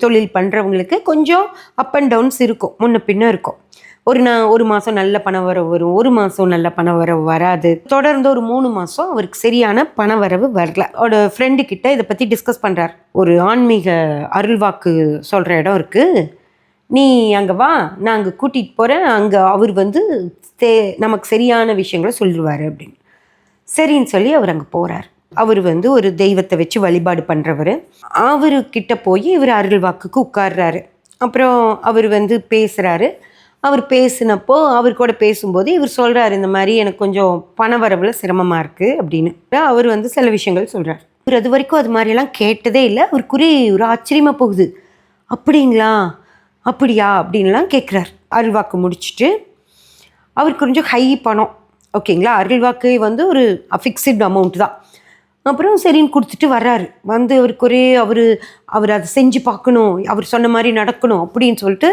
தொழில் பண்ணுறவங்களுக்கு கொஞ்சம் அப் அண்ட் டவுன்ஸ் இருக்கும், முன்ன பின்ன இருக்கும். ஒரு மாதம் நல்ல பணவரவு வரும், ஒரு மாதம் நல்ல பணவரவு வராது. தொடர்ந்து ஒரு 3 மாதம் அவருக்கு சரியான பணவரவு வரல. அவரோட ஃப்ரெண்டு கிட்ட இதை பற்றி டிஸ்கஸ் பண்ணுறார். ஒரு ஆன்மீக அருள்வாக்கு சொல்கிற இடம் இருக்குது, நீ அங்கே வா, நான் அங்கே கூட்டிகிட்டு போகிறேன், அங்கே அவர் வந்து நமக்கு சரியான விஷயங்களை சொல்லிடுவார் அப்படின்னு. சரின்னு சொல்லி அவர் அங்கே போகிறார். அவர் வந்து ஒரு தெய்வத்தை வச்சு வழிபாடு பண்ணுறவர். அவர்கிட்ட போய் இவர் அருள்வாக்குக்கு உட்கார்றாரு. அப்புறம் அவர் வந்து பேசுகிறாரு. அவர் பேசினப்போ அவர் கூட பேசும்போது இவர் சொல்கிறார், இந்த மாதிரி எனக்கு கொஞ்சம் பண வரவில் சிரமமாக இருக்குது அப்படின்னு. அவர் வந்து சில விஷயங்கள் சொல்கிறார். இவர் அது வரைக்கும் அது மாதிரியெல்லாம் கேட்டதே இல்லை. அவருக்குரிய ஒரு ஆச்சரியமாக போகுது. அப்படிங்களா, அப்படியா அப்படின்லாம் கேட்குறார். அருள்வாக்கு முடிச்சுட்டு அவருக்கு கொஞ்சம் ஹை பணம், ஓகேங்களா. அருள்வாக்கு வந்து ஒரு ஃபிக்ஸ்டு அமௌண்ட் தான். அப்புறம் சரின்னு கொடுத்துட்டு வர்றாரு. வந்து அவருக்கு அவர் அதை செஞ்சு பார்க்கணும், அவர் சொன்ன மாதிரி நடக்கணும் அப்படின்னு சொல்லிட்டு